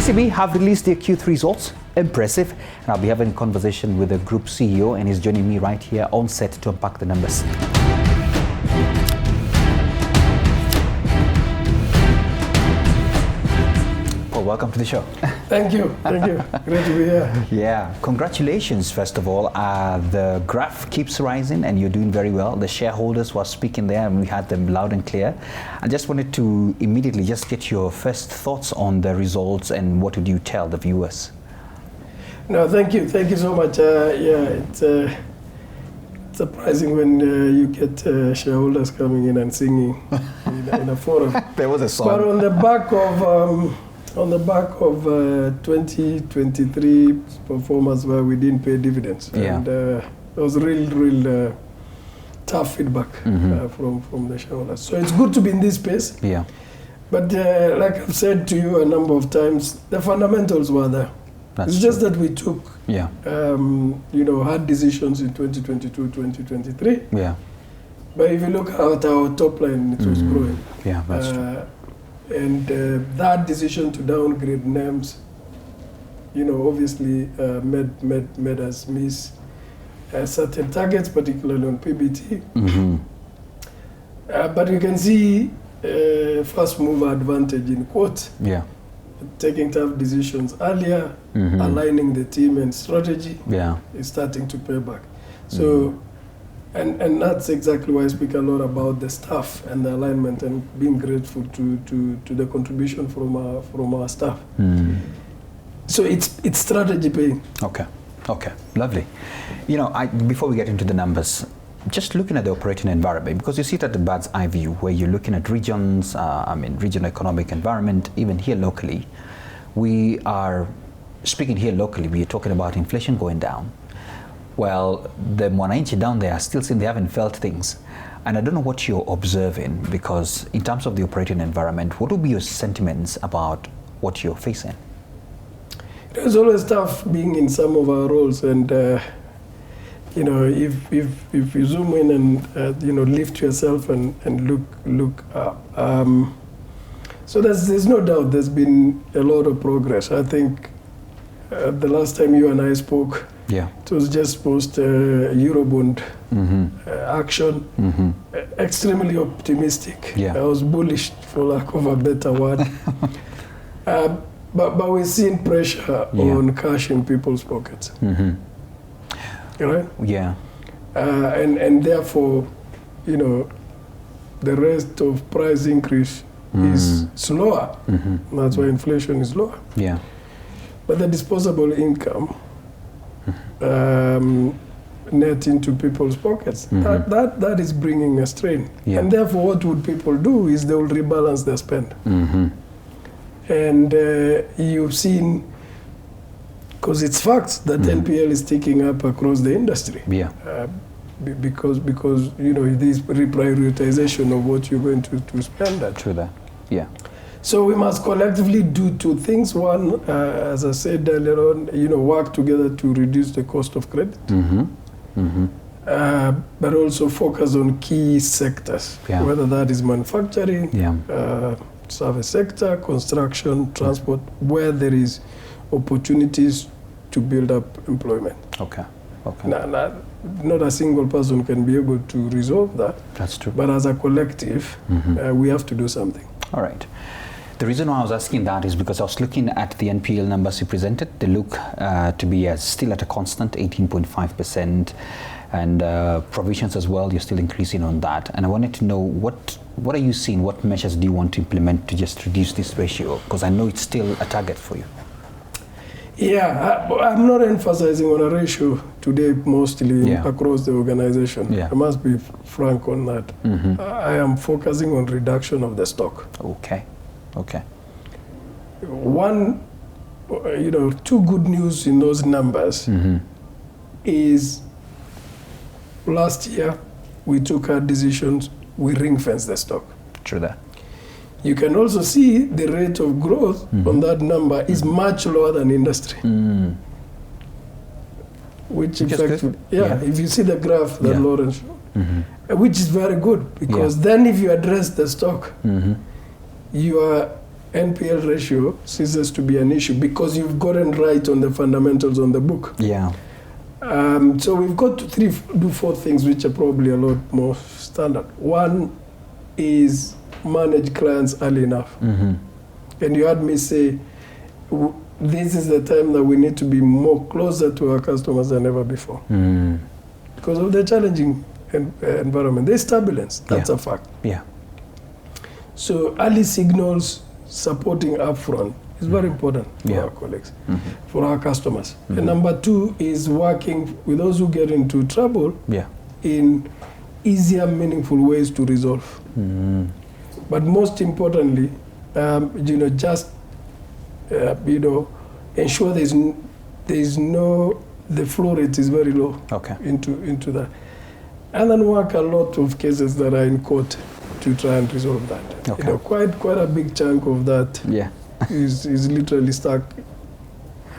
KCB have released their Q3 results. Impressive. And I'll be having a conversation with the group CEO, and he's joining me right here on set to unpack the numbers. Paul, welcome to the show. Thank you. Thank you. Great to be here. Yeah, congratulations, first of all. The graph keeps rising and you're doing very well. The shareholders were speaking there and we had them loud and clear. I just wanted to immediately just get your first thoughts on the results and what would you tell the viewers? No, thank you. Thank you so much. It's surprising when you get shareholders coming in and singing in a forum. There was a song. But on the back of 2023 performance where we didn't pay dividends, and it was real tough feedback from the shareholders. So it's good to be in this space. Yeah. But like I've said to you a number of times, the fundamentals were there. It's just that we took, hard decisions in 2022, 2023. Yeah. But if you look at our top line, it was growing. Yeah, that's true. And that decision to downgrade names, obviously made us miss certain targets, particularly on PBT. But you can see first mover advantage in quote. Yeah. Taking tough decisions earlier, aligning the team and strategy is starting to pay back. So, and that's exactly why I speak a lot about the staff and the alignment and being grateful to the contribution from our staff. So it's strategy paying. Okay, lovely. Before we get into the numbers, just looking at the operating environment, because you see it at the bird's eye view, where you're looking at regions, regional economic environment, even here locally. We are speaking here locally, we are talking about inflation going down. Well, the mwananchi down there are still saying they haven't felt things. And I don't know what you're observing, because in terms of the operating environment, what would be your sentiments about what you're facing? It's always tough being in some of our roles, and if you zoom in and lift yourself and look up. So there's no doubt there's been a lot of progress. I think the last time you and I spoke, it was just post Eurobond action. Extremely optimistic. I was bullish, for lack of a better word. But we're seeing pressure on cash in people's pockets. Right? Yeah. And therefore, the rate of price increase is slower. That's why inflation is lower. Yeah. But the disposable income net into people's pockets, that is bringing a strain. And therefore, what would people do is they will rebalance their spend. And you've seen, because it's facts that NPL is ticking up across the industry. Because this reprioritization of what you're going to spend at. True that. Yeah. So we must collectively do two things. One, as I said earlier on, work together to reduce the cost of credit. But also focus on key sectors, whether that is manufacturing, service sector, construction, transport, where there is opportunities to build up employment. Okay. Not a single person can be able to resolve that. That's true. But as a collective, we have to do something. All right. The reason why I was asking that is because I was looking at the NPL numbers you presented. They look to be still at a constant 18.5%, and provisions as well, you're still increasing on that. And I wanted to know what are you seeing? What measures do you want to implement to just reduce this ratio? Because I know it's still a target for you. Yeah, I'm not emphasizing on a ratio today mostly across the organization. I must be frank on that. I am focusing on reduction of the stock. Okay. One, two good news in those numbers is last year we took our decisions, we ring-fenced the stock. True that. You can also see the rate of growth on that number is much lower than industry. Which effectively, if you see the graph that Lawrence showed, which is very good, because then if you address the stock, you are NPL ratio ceases to be an issue because you've gotten right on the fundamentals on the book. Yeah. So we've got to do 4 things which are probably a lot more standard. One is manage clients early enough. And you heard me say, this is the time that we need to be more closer to our customers than ever before. Because of the challenging environment. There's turbulence, that's a fact. Yeah. So early signals supporting upfront is very important for our colleagues, for our customers. And number 2 is working with those who get into trouble in easier, meaningful ways to resolve. But most importantly, just ensure the flow rate is very low into that. And then work a lot of cases that are in court to try and resolve that. Quite a big chunk of that is literally stuck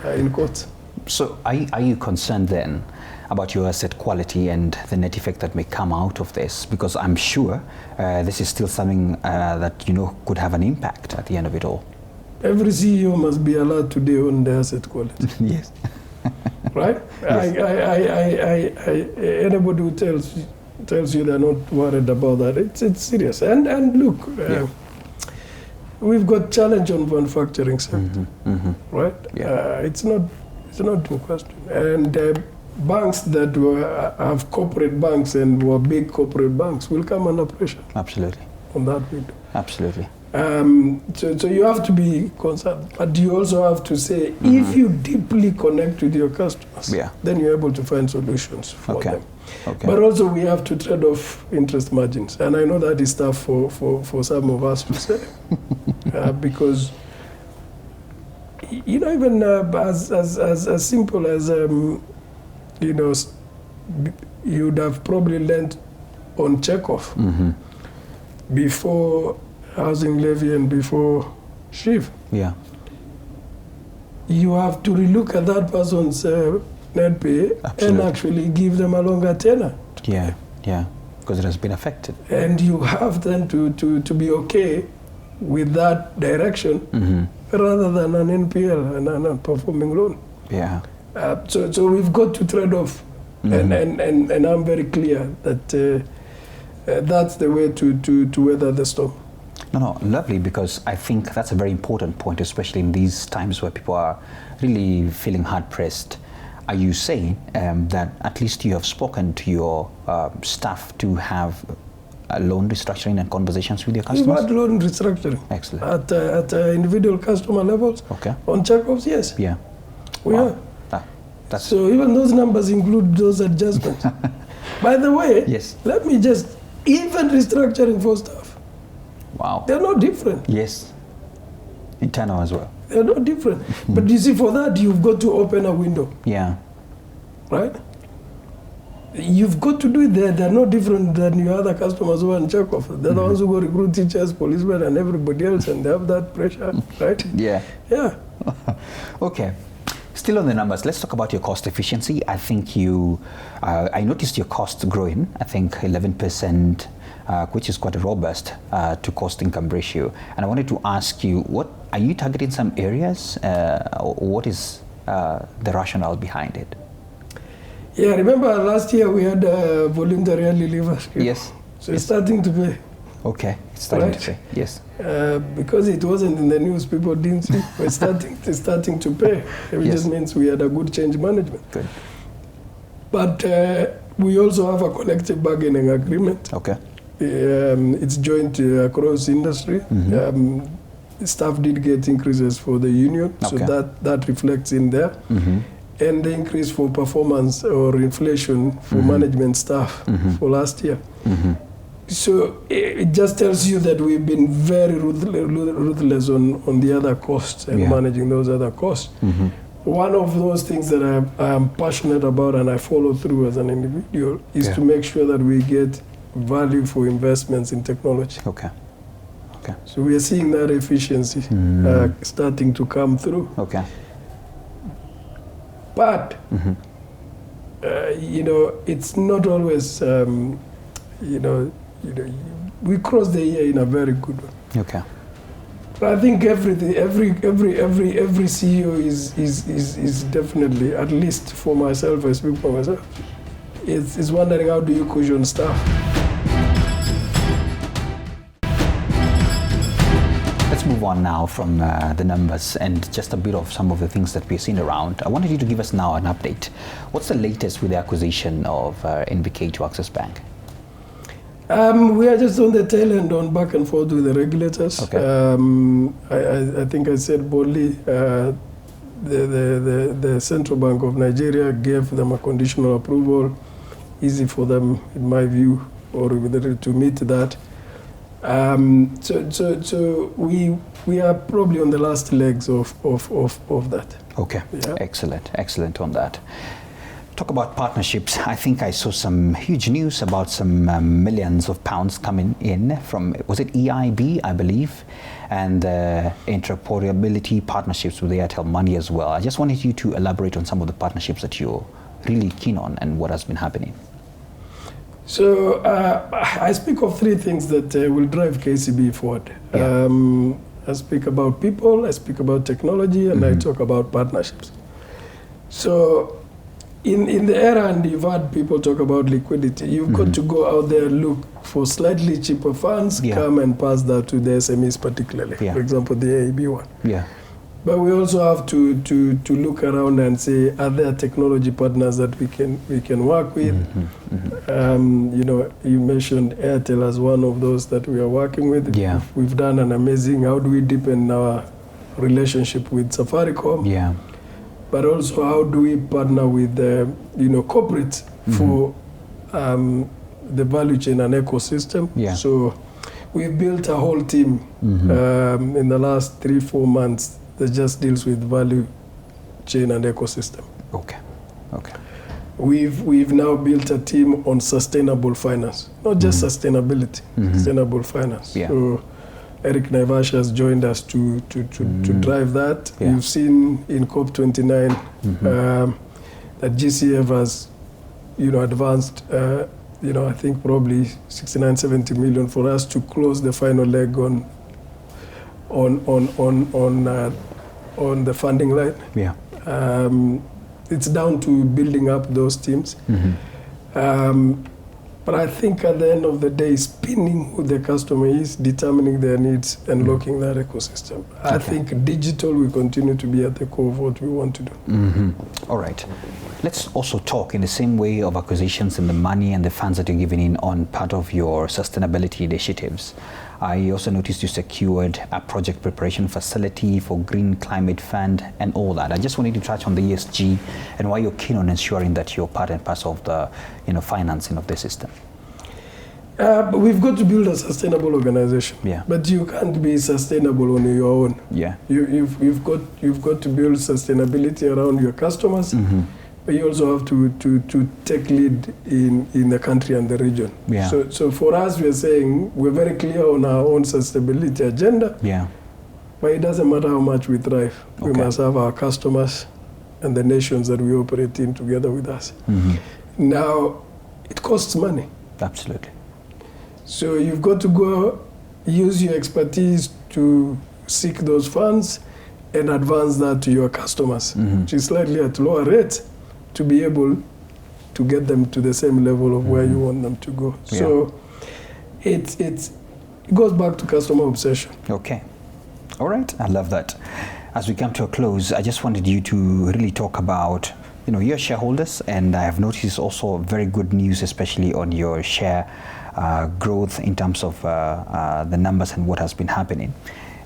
in court. So are you concerned then about your asset quality and the net effect that may come out of this? Because I'm sure this is still something that could have an impact at the end of it all. Every CEO must be allowed today on their asset quality. Yes. Right? Yes. Anybody who tells you they're not worried about that, it's serious. And look, we've got challenge on manufacturing sector, right? Yeah. It's not in question. And banks that have corporate banks and were big corporate banks will come under pressure. Absolutely. On that window. Absolutely. So you have to be concerned, but you also have to say, if you deeply connect with your customers, then you're able to find solutions for them. But also we have to trade off interest margins, and I know that is tough for some of us to say, because even as simple as you'd have probably lent on checkoff before housing levy and before SHIF. Yeah. You have to relook at that person's net pay and actually give them a longer tenor. Yeah, because it has been affected. And you have then to be okay with that direction rather than an NPL and a non-performing loan. Yeah. So we've got to trade off, and I'm very clear that that's the way to weather the storm. No, lovely, because I think that's a very important point, especially in these times where people are really feeling hard-pressed. Are you saying that at least you have spoken to your staff to have loan restructuring and conversations with your customers? We've had loan restructuring. Excellent. At individual customer levels. Okay. On checkoffs, yes. Yeah. We are. So even those numbers include those adjustments. By the way, let me just, even restructuring for staff. Wow. They're not different. Yes. Internal as well. They're not different. But you see, for that, you've got to open a window. Yeah. Right? You've got to do it there. They're no different than your other customers who are in checkoff. They're the ones who go recruit teachers, policemen, and everybody else, and they have that pressure, right? Yeah. Yeah. Okay. Still on the numbers, let's talk about your cost efficiency. I think I noticed your costs growing, I think 11%, which is quite robust to cost income ratio. And I wanted to ask you, what are you targeting some areas, or what is the rationale behind it? Yeah, remember last year we had voluntary early leavers. Yes. So it's starting to pay. Okay, it's starting to pay, yes. Because it wasn't in the news, people didn't see. It's starting to pay. It just means we had a good change management. Good. But we also have a collective bargaining agreement. Okay. It's joint across industry. Staff did get increases for the union, so that reflects in there. And the increase for performance or inflation for management staff for last year. So it just tells you that we've been very ruthless on the other costs and managing those other costs. One of those things that I am passionate about and I follow through as an individual is to make sure that we get value for investments in technology. Okay. So we are seeing that efficiency starting to come through. Okay. But it's not always we crossed the year in a very good way. Okay. I think every CEO is definitely, at least for myself, I speak for myself, is wondering how do you cushion staff. Let's move on now from the numbers and just a bit of some of the things that we've seen around. I wanted you to give us now an update. What's the latest with the acquisition of NBK to Access Bank? We are just on the tail end on back and forth with the regulators. Okay. I think I said boldly, the Central Bank of Nigeria gave them a conditional approval, easy for them, in my view, or to meet that. So we are probably on the last legs of that. Okay, yeah. Excellent on that. Talk about partnerships. I think I saw some huge news about some millions of pounds coming in from, was it EIB, I believe, and interoperability partnerships with Airtel Money as well. I just wanted you to elaborate on some of the partnerships that you're really keen on and what has been happening. So I speak of three things that will drive KCB forward. Yeah. I speak about people, I speak about technology, and I talk about partnerships. So in the era, and you've had people talk about liquidity, you've got to go out there, look for slightly cheaper funds, come and pass that to the SMEs particularly, for example, the AIB one. Yeah. But we also have to look around and say, are there technology partners that we can work with? You know, you mentioned Airtel as one of those that we are working with. Yeah. We've done an amazing, how do we deepen our relationship with Safaricom? Yeah. But also, how do we partner with corporates for the value chain and ecosystem? Yeah. So we've built a whole team in the last 3-4 months that just deals with value chain and ecosystem. Okay. We've now built a team on sustainable finance, not just sustainability, sustainable finance. Yeah. So Eric Naivasha has joined us to drive that. Yeah. You've seen in COP29 that GCF has, advanced, I think probably 69-70 million for us to close the final leg on the funding line. Yeah. It's down to building up those teams. But I think at the end of the day, spinning who the customer is, determining their needs, and locking that ecosystem. I think digital will continue to be at the core of what we want to do. All right. Let's also talk in the same way of acquisitions and the money and the funds that you're giving in on part of your sustainability initiatives. I also noticed you secured a project preparation facility for Green Climate Fund and all that. I just wanted to touch on the ESG and why you're keen on ensuring that you're part and parcel of the financing of the system. But we've got to build a sustainable organization. Yeah. But you can't be sustainable on your own. Yeah. You've got to build sustainability around your customers. But you also have to take lead in the country and the region. Yeah. So for us, we're saying we're very clear on our own sustainability agenda. Yeah. But it doesn't matter how much we thrive. We must have our customers and the nations that we operate in together with us. Now, it costs money. Absolutely. So you've got to go use your expertise to seek those funds and advance that to your customers, which is slightly at lower rate, to be able to get them to the same level of where you want them to go. Yeah. So it goes back to customer obsession. Okay. All right. I love that. As we come to a close, I just wanted you to really talk about your shareholders, and I have noticed also very good news, especially on your share growth in terms of the numbers and what has been happening.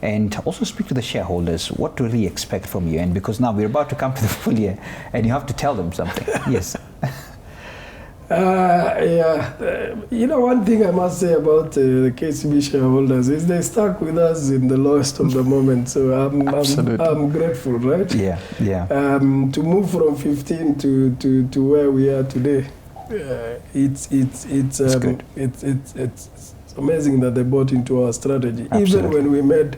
And also speak to the shareholders, what to really expect from you. And because now we're about to come to the full year and you have to tell them something. Yes. One thing I must say about the KCB shareholders is they stuck with us in the lowest of the moment. So I'm grateful, right? Yeah. To move from 15 to where we are today, it's amazing that they bought into our strategy. Absolutely. Even when we made,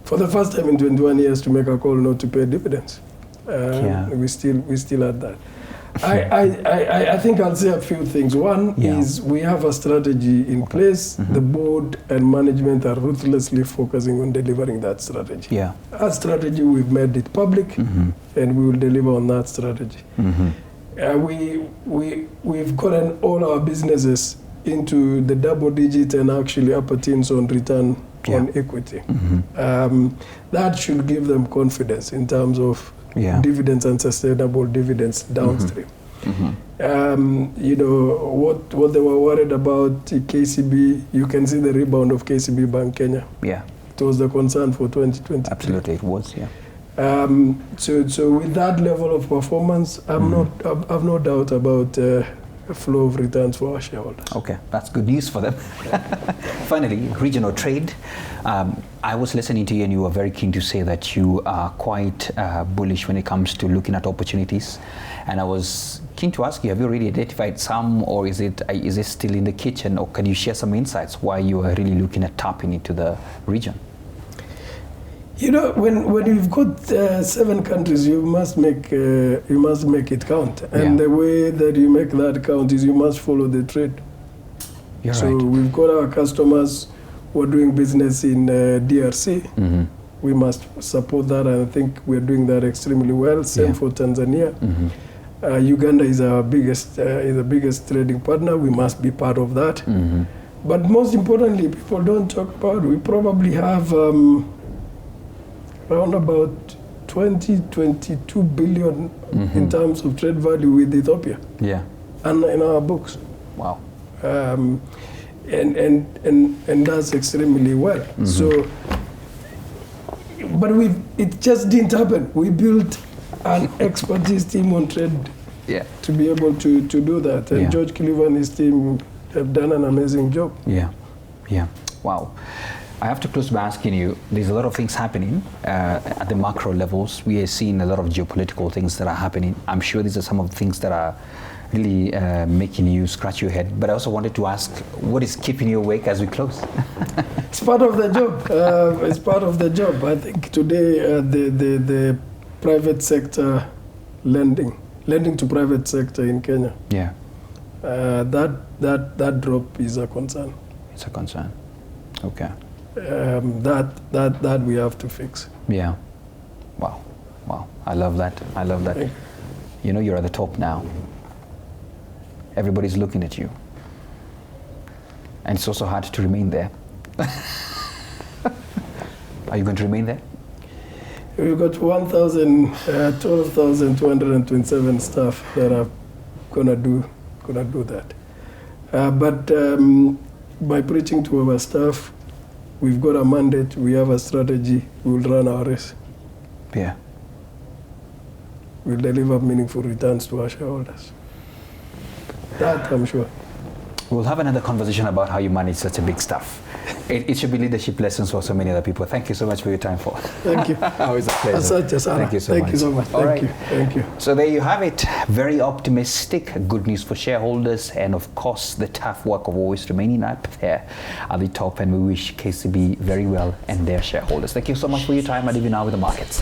for the first time in 21 years, to make a call not to pay dividends. We still had that. I think I'll say a few things. One is we have a strategy in place. The board and management are ruthlessly focusing on delivering that strategy. Yeah. Our strategy, we've made it public, and we will deliver on that strategy. We've gotten all our businesses into the double digit and actually upper teens on return on equity. That should give them confidence in terms of dividends and sustainable dividends downstream. You know, what they were worried about KCB, you can see the rebound of KCB Bank Kenya. Yeah. It was the concern for 2020. Absolutely, it was, yeah. So with that level of performance, I've no doubt about a flow of returns for our shareholders. Okay, that's good news for them. Finally, regional trade. I was listening to you and you were very keen to say that you are quite bullish when it comes to looking at opportunities. And I was keen to ask you, have you already identified some, or is it still in the kitchen, or can you share some insights why you are really looking at tapping into the region? You know, when you've got 7 countries, you must make it count, and the way that you make that count is you must follow the trade. You're so right. We've got our customers who are doing business in DRC. We must support that, and I think we're doing that extremely well. Same for Tanzania. Uganda is our biggest trading partner. We must be part of that. But most importantly, people don't talk about. We probably have around about 22 billion in terms of trade value with Ethiopia. Yeah. And in our books. Wow. And that's extremely well. So, but it just didn't happen. We built an expertise team on trade to be able to do that. And George Cleaver and his team have done an amazing job. Yeah. Wow. I have to close by asking you, there's a lot of things happening at the macro levels. We are seeing a lot of geopolitical things that are happening. I'm sure these are some of the things that are really making you scratch your head. But I also wanted to ask, what is keeping you awake as we close? It's part of the job. It's part of the job. I think today the private sector lending to private sector in Kenya. Yeah. That drop is a concern. It's a concern. Okay. That we have to fix. Yeah. Wow. I love that. You know, you're at the top now. Everybody's looking at you. And it's also hard to remain there. Are you going to remain there? We've got 12,227 staff that are gonna do that. But by preaching to our staff, we've got a mandate, we have a strategy, we'll run our race. Yeah. We'll deliver meaningful returns to our shareholders. That I'm sure. We'll have another conversation about how you manage such a big staff. It should be leadership lessons for so many other people. Thank you so much for your time, Paul. Thank you. Always a pleasure. Thank you so much. Thank you. So there you have it. Very optimistic. Good news for shareholders. And of course, the tough work of always remaining up there at the top. And we wish KCB very well and their shareholders. Thank you so much for your time. And even now with the markets.